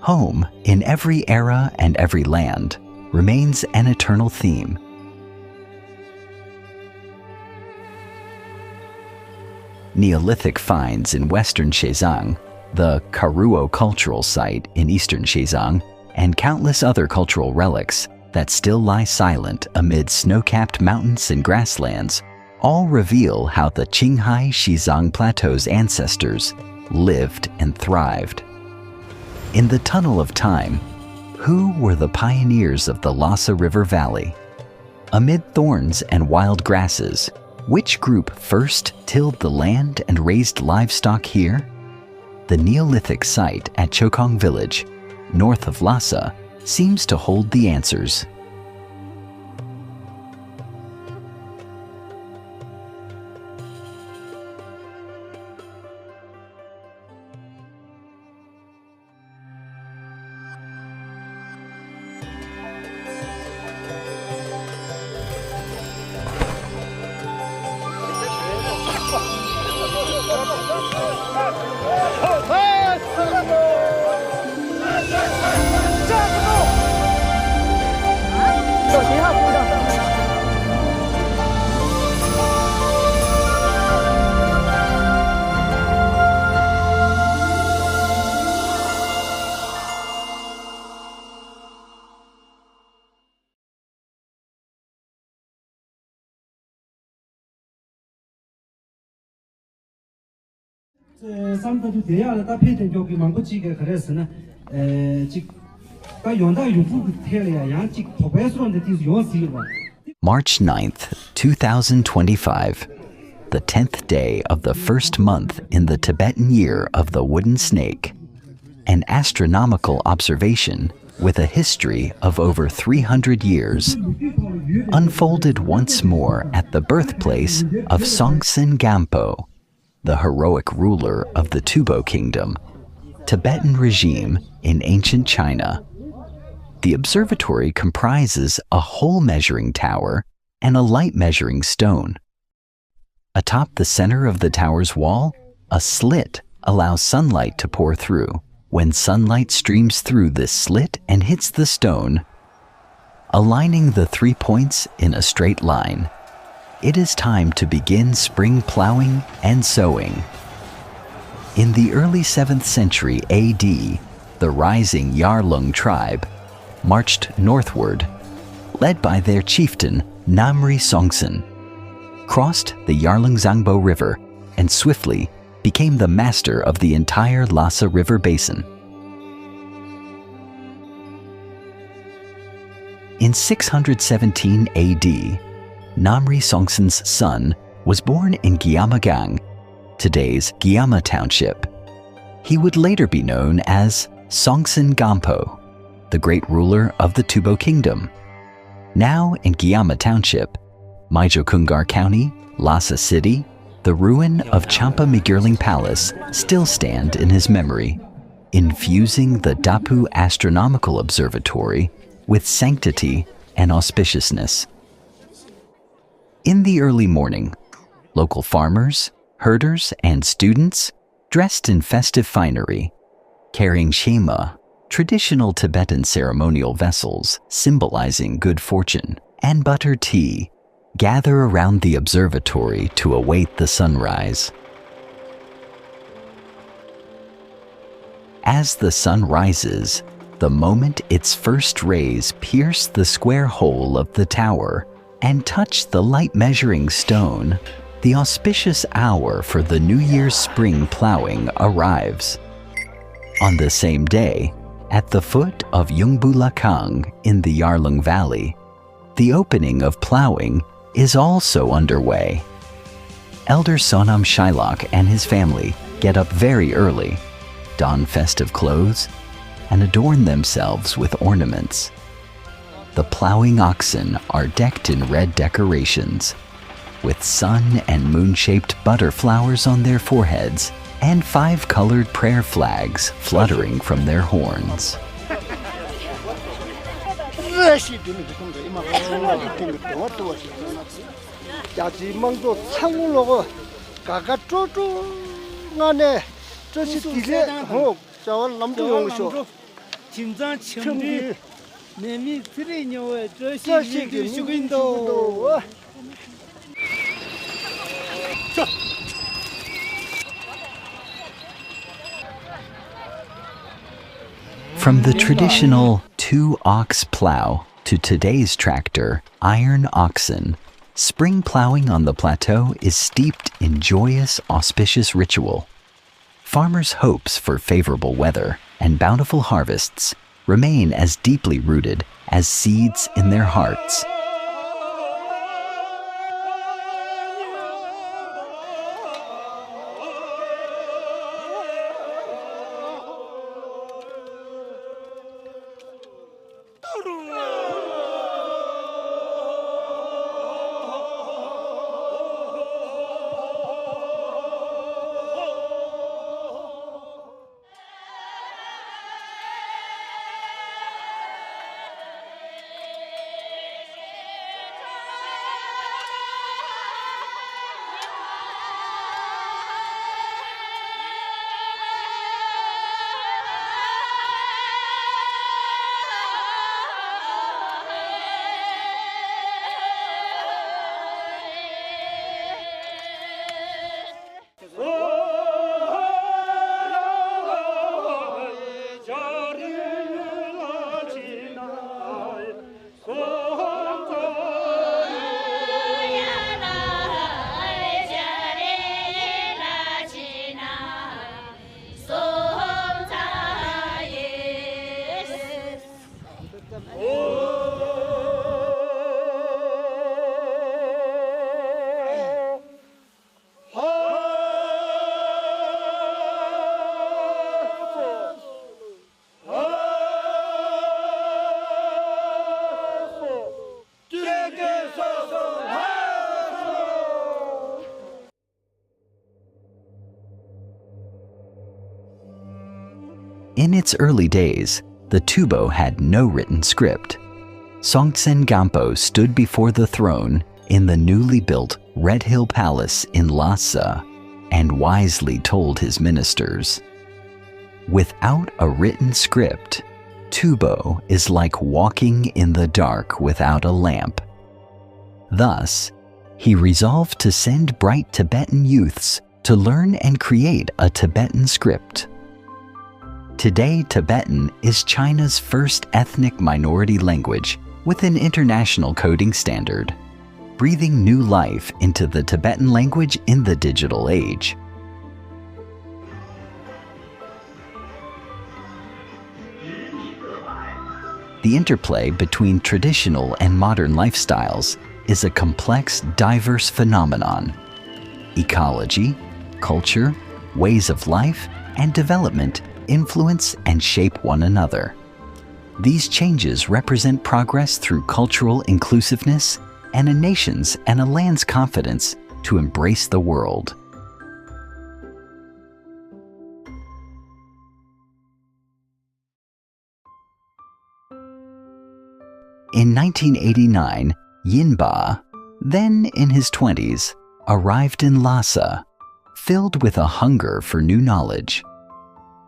Home, in every era and every land, remains an eternal theme. Neolithic finds in western Xizang, the Karuo cultural site in eastern Xizang, and countless other cultural relics that still lie silent amid snow-capped mountains and grasslands all reveal how the Qinghai Xizang Plateau's ancestors lived and thrived. In the tunnel of time, who were the pioneers of the Lhasa River Valley? Amid thorns and wild grasses, which group first tilled the land and raised livestock here? The Neolithic site at Chokong Village, north of Lhasa, seems to hold the answers. March 9th, 2025, the 10th day of the first month in the Tibetan year of the wooden snake. An astronomical observation with a history of over 300 years, unfolded once more at the birthplace of Songtsen Gampo, the heroic ruler of the Tubo Kingdom, Tibetan regime in ancient China. The observatory comprises a hole measuring tower and a light measuring stone. Atop the center of the tower's wall, a slit allows sunlight to pour through. When sunlight streams through this slit and hits the stone, aligning the 3 points in a straight line, it is time to begin spring plowing and sowing. In the early 7th century AD, the rising Yarlung tribe marched northward, led by their chieftain Namri Songtsen, crossed the Yarlung-Zangbo River, and swiftly became the master of the entire Lhasa River basin. In 617 AD, Namri Songtsen's son was born in Gyama Gang, today's Gyama Township. He would later be known as Songtsen Gampo, the great ruler of the Tubo Kingdom. Now in Gyama Township, Maijokungar County, Lhasa City, the ruin of Champa Migirling Palace still stand in his memory, infusing the Dapu Astronomical Observatory with sanctity and auspiciousness. In the early morning, local farmers, herders, and students, dressed in festive finery, carrying shema, traditional Tibetan ceremonial vessels symbolizing good fortune, and butter tea, gather around the observatory to await the sunrise. As the sun rises, the moment its first rays pierce the square hole of the tower and touch the light measuring stone, the auspicious hour for the New Year's spring plowing arrives. On the same day, at the foot of Yungbulakang in the Yarlung Valley, the opening of plowing is also underway. Elder Sonam Shylock and his family get up very early, don festive clothes, and adorn themselves with ornaments. The plowing oxen are decked in red decorations, with sun and moon-shaped butterflowers on their foreheads and 5-colored prayer flags fluttering from their horns. From the traditional two-ox plow to today's tractor, iron oxen, spring plowing on the plateau is steeped in joyous, auspicious ritual. Farmers' hopes for favorable weather and bountiful harvests remain as deeply rooted as seeds in their hearts. In its early days, the Tubo had no written script. Songtsen Gampo stood before the throne in the newly built Red Hill Palace in Lhasa and wisely told his ministers, "Without a written script, Tubo is like walking in the dark without a lamp." Thus, he resolved to send bright Tibetan youths to learn and create a Tibetan script. Today, Tibetan is China's first ethnic minority language with an international coding standard, breathing new life into the Tibetan language in the digital age. The interplay between traditional and modern lifestyles is a complex, diverse phenomenon. Ecology, culture, ways of life, and development influence and shape one another. These changes represent progress through cultural inclusiveness and a nation's and a land's confidence to embrace the world. In 1989, Yinba, then in his 20s, arrived in Lhasa, filled with a hunger for new knowledge.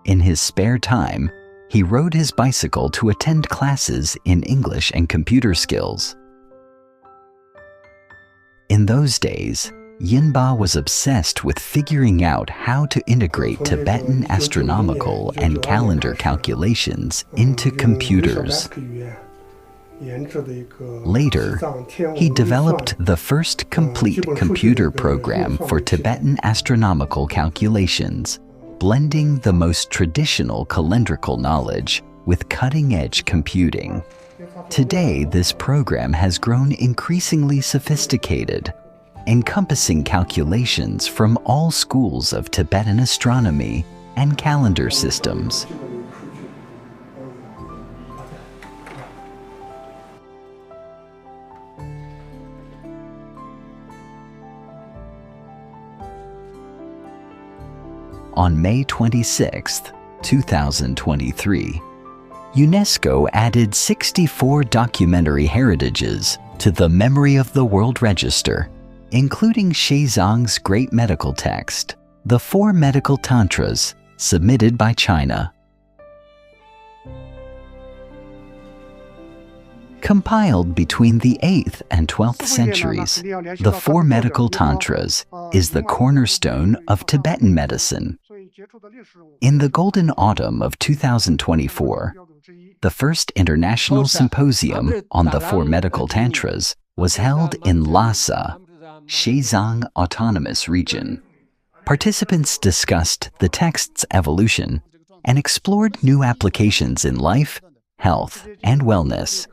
In his spare time, he rode his bicycle to attend classes in English and computer skills. In those days, Yinba was obsessed with figuring out how to integrate Tibetan astronomical and calendar calculations into computers. Later, he developed the first complete computer program for Tibetan astronomical calculations, blending the most traditional calendrical knowledge with cutting-edge computing. Today, this program has grown increasingly sophisticated, encompassing calculations from all schools of Tibetan astronomy and calendar systems. On May 26, 2023, UNESCO added 64 documentary heritages to the Memory of the World Register, including Xizang's great medical text, the 4 medical tantras submitted by China. Compiled between the 8th and 12th centuries, the Four Medical Tantras is the cornerstone of Tibetan medicine. In the golden autumn of 2024, the first international symposium on the Four Medical Tantras was held in Lhasa, Xizang Autonomous Region. Participants discussed the text's evolution and explored new applications in life, health, and wellness.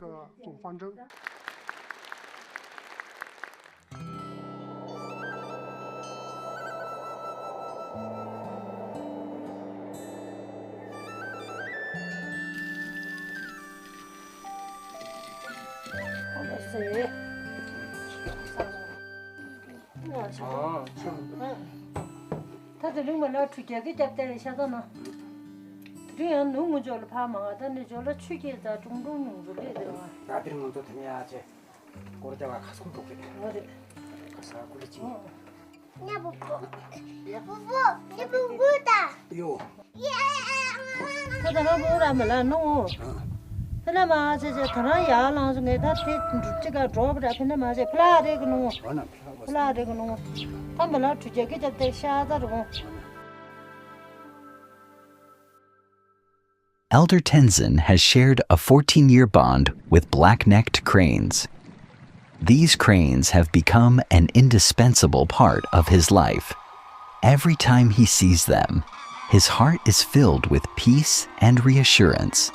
Elder Tenzin has shared a 14-year bond with black-necked cranes. These cranes have become an indispensable part of his life. Every time he sees them, his heart is filled with peace and reassurance.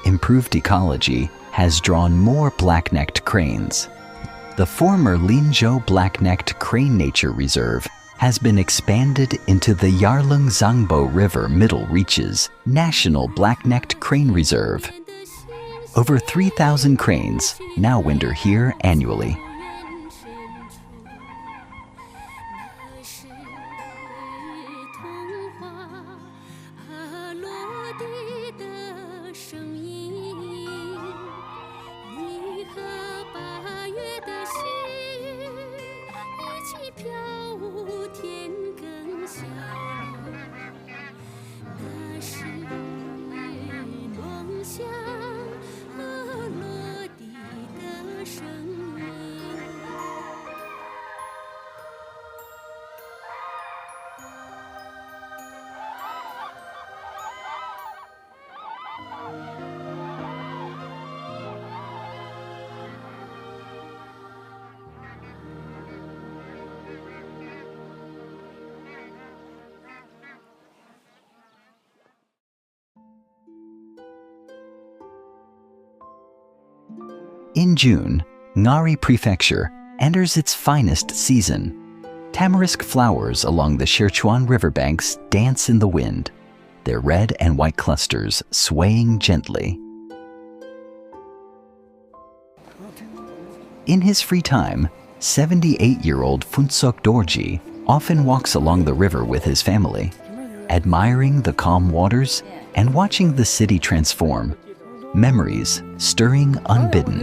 Improved ecology has drawn more black-necked cranes. The former Linzhou Black-Necked Crane Nature Reserve has been expanded into the Yarlung Zangbo River Middle Reaches National Black-Necked Crane Reserve. Over 3,000 cranes now winter here annually. In June, Ngari Prefecture enters its finest season. Tamarisk flowers along the Sichuan riverbanks dance in the wind, their red and white clusters swaying gently. In his free time, 78-year-old Phunsok Dorji often walks along the river with his family, admiring the calm waters and watching the city transform, memories stirring unbidden.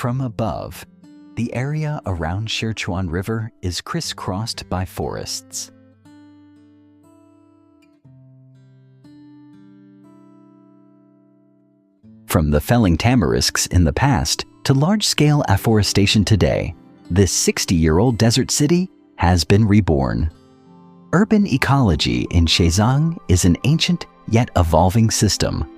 From above, the area around Sichuan River is crisscrossed by forests. From the felling tamarisks in the past to large-scale afforestation today, this 60-year-old desert city has been reborn. Urban ecology in Xizang is an ancient yet evolving system.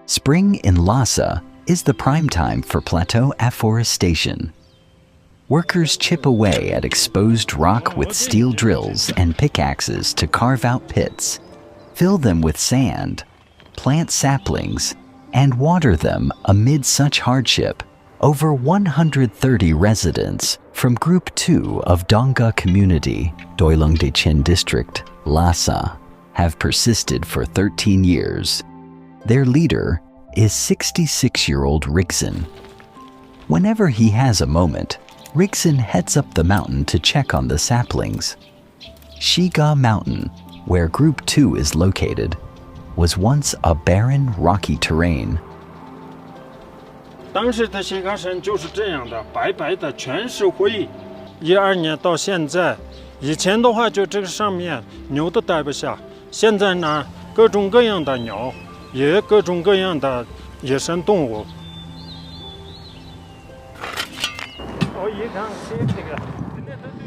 Spring in Lhasa is the prime time for plateau afforestation. Workers chip away at exposed rock with steel drills and pickaxes to carve out pits, fill them with sand, plant saplings, and water them amid such hardship. Over 130 residents from Group 2 of Dongga Community, Doilongdechen District, Lhasa, have persisted for 13 years. Their leader is 66-year-old Xizang. Whenever he has a moment, Xizang heads up the mountain to check on the saplings. Shiga Mountain, where Group 2 is located, was once a barren, rocky terrain. 当时的西嘎山就是这样的，白白的，全是灰。12年到现在，以前的话就这个上面牛都待不下，现在呢，各种各样的鸟，也各种各样的野生动物。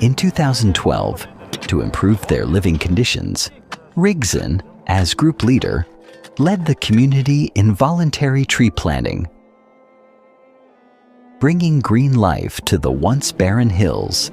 In 2012, to improve their living conditions, Xizang, as group leader, led the community in voluntary tree planting, bringing green life to the once barren hills.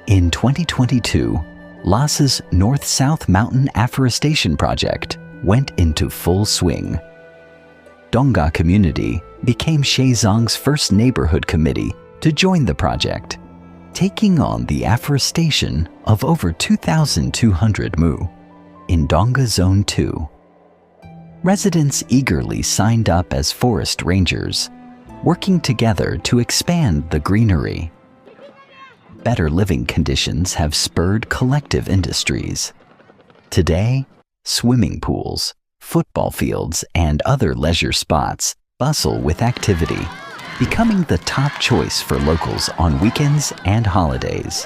In 2022, Lhasa's North-South Mountain Afforestation Project went into full swing. Dongga Community became Xizang's first neighborhood committee to join the project, taking on the afforestation of over 2,200 mu in Dongga Zone 2. Residents eagerly signed up as forest rangers, working together to expand the greenery. Better living conditions have spurred collective industries. Today, swimming pools, football fields, and other leisure spots bustle with activity, becoming the top choice for locals on weekends and holidays.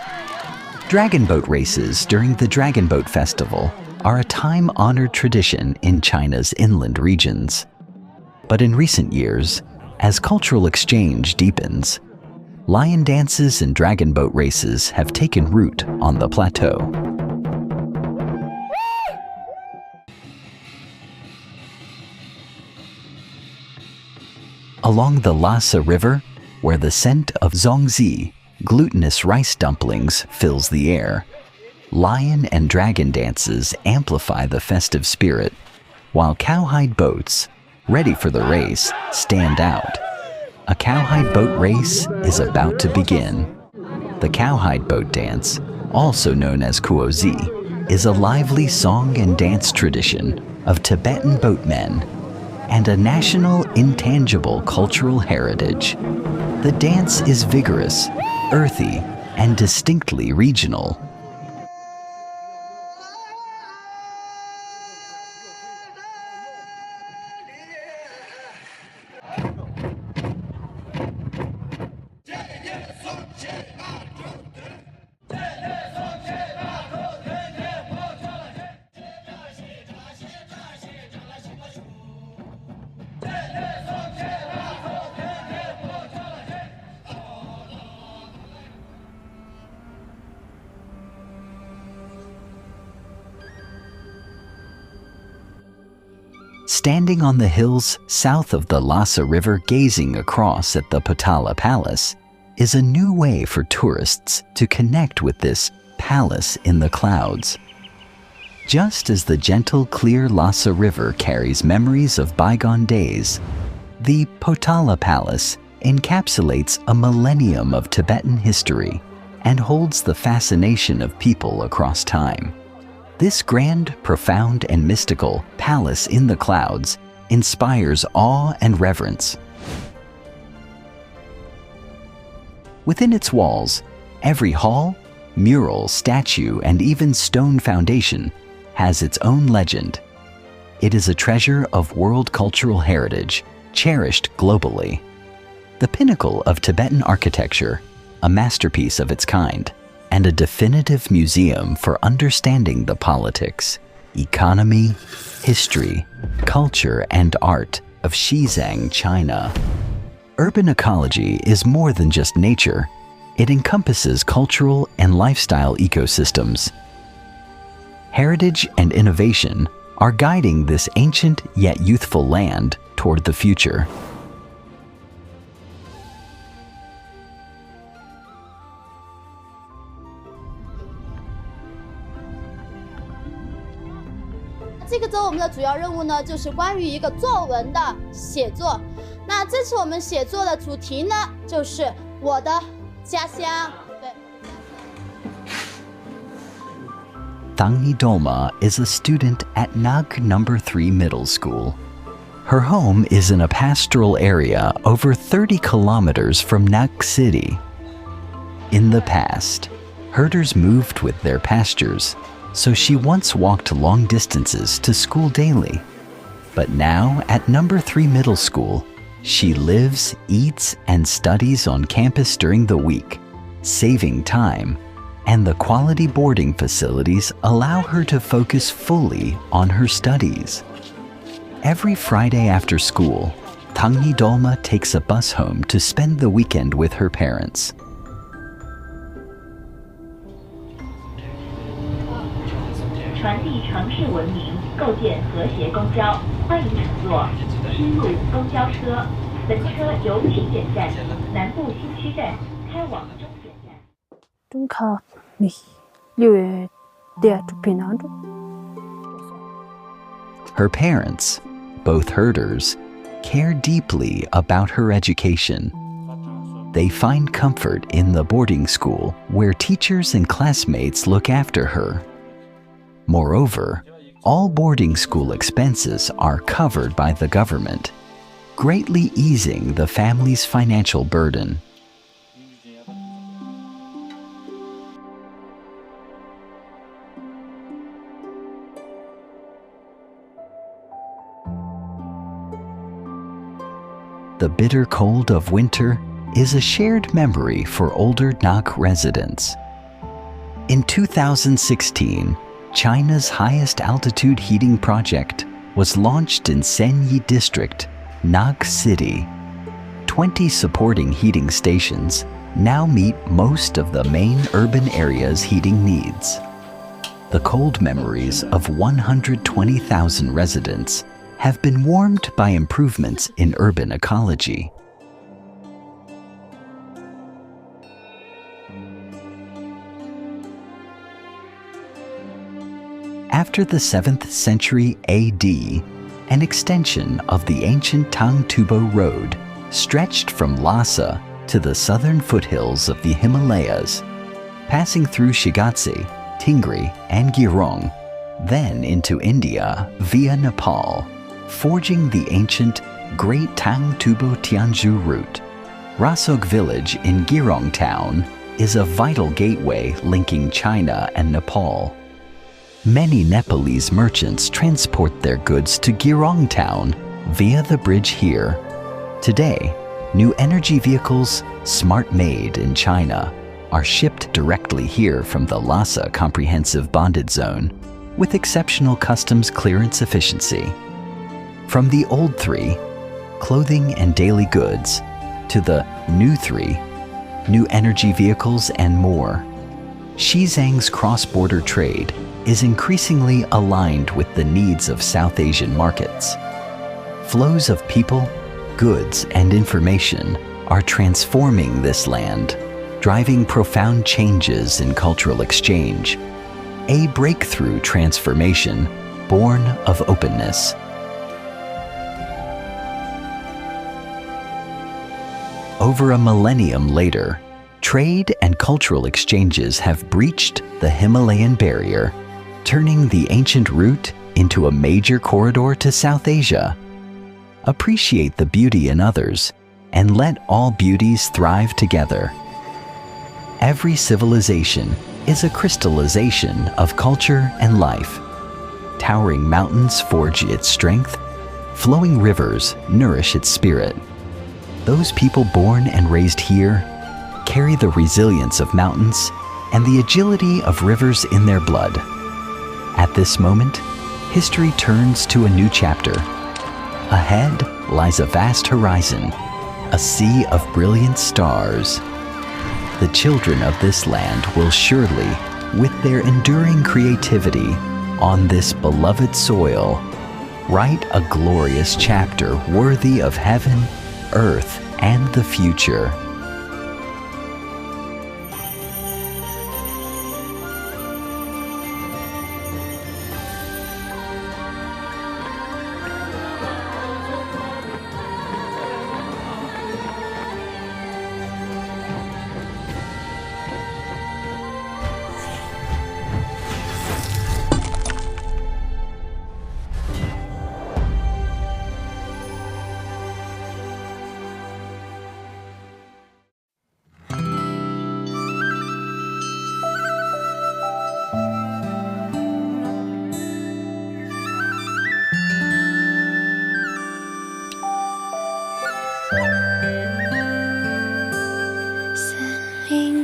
Dragon boat races during the Dragon Boat Festival are a time-honored tradition in China's inland regions. But in recent years, as cultural exchange deepens, lion dances and dragon boat races have taken root on the plateau. Along the Lhasa River, where the scent of zongzi, glutinous rice dumplings, fills the air, lion and dragon dances amplify the festive spirit, while cowhide boats, ready for the race, stand out. A cowhide boat race is about to begin. The cowhide boat dance, also known as kuozi, is a lively song and dance tradition of Tibetan boatmen and a national intangible cultural heritage. The dance is vigorous, earthy, and distinctly regional. Standing on the hills south of the Lhasa River gazing across at the Potala Palace is a new way for tourists to connect with this palace in the clouds. Just as the gentle, clear Lhasa River carries memories of bygone days, the Potala Palace encapsulates a millennium of Tibetan history and holds the fascination of people across time. This grand, profound, and mystical palace in the clouds inspires awe and reverence. Within its walls, every hall, mural, statue, and even stone foundation has its own legend. It is a treasure of world cultural heritage, cherished globally. The pinnacle of Tibetan architecture, a masterpiece of its kind, and a definitive museum for understanding the politics, economy, history, culture, and art of Xizang, China. Urban ecology is more than just nature. It encompasses cultural and lifestyle ecosystems. Heritage and innovation are guiding this ancient yet youthful land toward the future. 这个周我们的主要任务呢，就是关于一个作文的写作。那这次我们写作的主题呢，就是我的家乡。对。Thangni Dolma is a student at Nag No. 3 Middle School. Her home is in a pastoral area over 30 kilometers from Nag City. In the past, herders moved with their pastures, so she once walked long distances to school daily. But now, at No. 3 Middle School, she lives, eats, and studies on campus during the week, saving time, and the quality boarding facilities allow her to focus fully on her studies. Every Friday after school, Thangni Dolma takes a bus home to spend the weekend with her parents. 传递城市文明，构建和谐公交，欢迎乘坐新路公交车。本车由体检站、南部新区站开往终点站。 中考네 6월 대학 투표나도. Her parents, both herders, care deeply about her education. They find comfort in the boarding school where teachers and classmates look after her. Moreover, all boarding school expenses are covered by the government, greatly easing the family's financial burden. The bitter cold of winter is a shared memory for older Nak residents. In 2016, China's highest altitude heating project was launched in Senyi District, Nak City. 20 supporting heating stations now meet most of the main urban area's heating needs. The cold memories of 120,000 residents have been warmed by improvements in urban ecology. After the 7th century AD, an extension of the ancient Tubo Road stretched from Lhasa to the southern foothills of the Himalayas, passing through Shigatse, Tingri, and Girong, then into India via Nepal, forging the ancient Great Tang Tubo Tianzhu route. Rasok village in Girong town is a vital gateway linking China and Nepal. Many Nepalese merchants transport their goods to Girong town via the bridge here. Today, new energy vehicles, smart made in China, are shipped directly here from the Lhasa Comprehensive Bonded Zone with exceptional customs clearance efficiency. From the old 3, clothing and daily goods, to the new 3, new energy vehicles and more, Xizang's cross-border trade is increasingly aligned with the needs of South Asian markets. Flows of people, goods, and information are transforming this land, driving profound changes in cultural exchange, a breakthrough transformation born of openness. over a millennium later, trade and cultural exchanges have breached the Himalayan barrier, turning the ancient route into a major corridor to South Asia. Appreciate the beauty in others, and let all beauties thrive together. Every civilization is a crystallization of culture and life. Towering mountains forge its strength, flowing rivers nourish its spirit. Those people born and raised here carry the resilience of mountains and the agility of rivers in their blood. At this moment, history turns to a new chapter. Ahead lies a vast horizon, a sea of brilliant stars. The children of this land will surely, with their enduring creativity on this beloved soil, write a glorious chapter worthy of heaven, earth, and the future.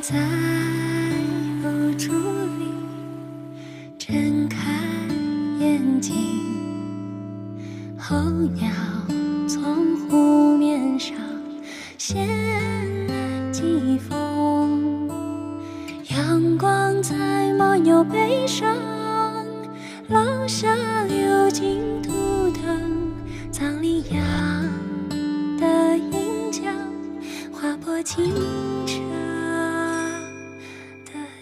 在无助里睁开眼睛，候鸟从湖面上衔来季风，阳光在漫游背上，落下流金图腾，葬礼羊的银角划破清澈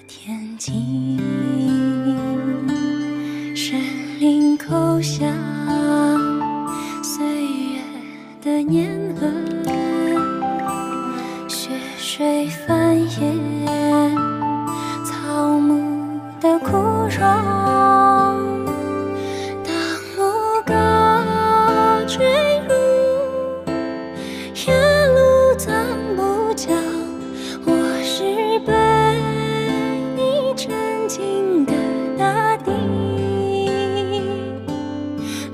天际，森林口响，岁月的年轮，雪水繁衍，草木的枯荣。当牧歌坠入夜路藏不讲，我是被沉静的大地，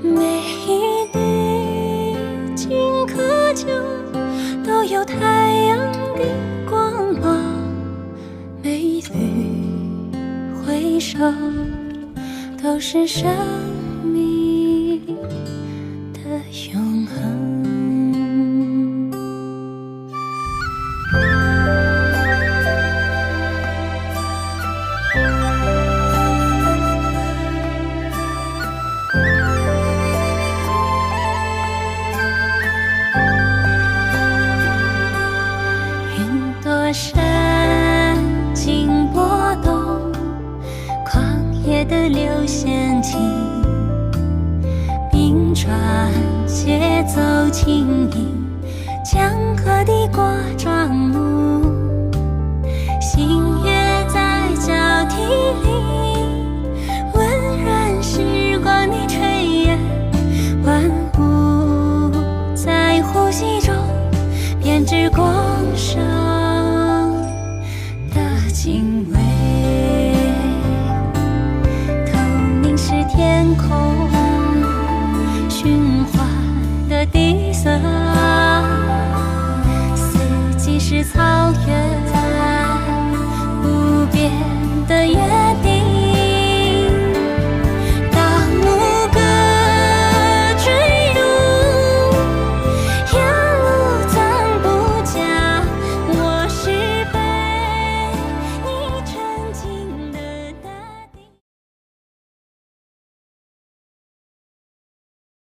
每一滴金颗球都有太阳的光芒，每一缕回首都是生命的永恒。山经波动，狂野的流线情，冰川节奏轻盈，江河抵过壮幕，星月在交替里温润时光的炊烟，万物在呼吸中编织光生敬畏，透明是天空循环的底色，四季是草原不变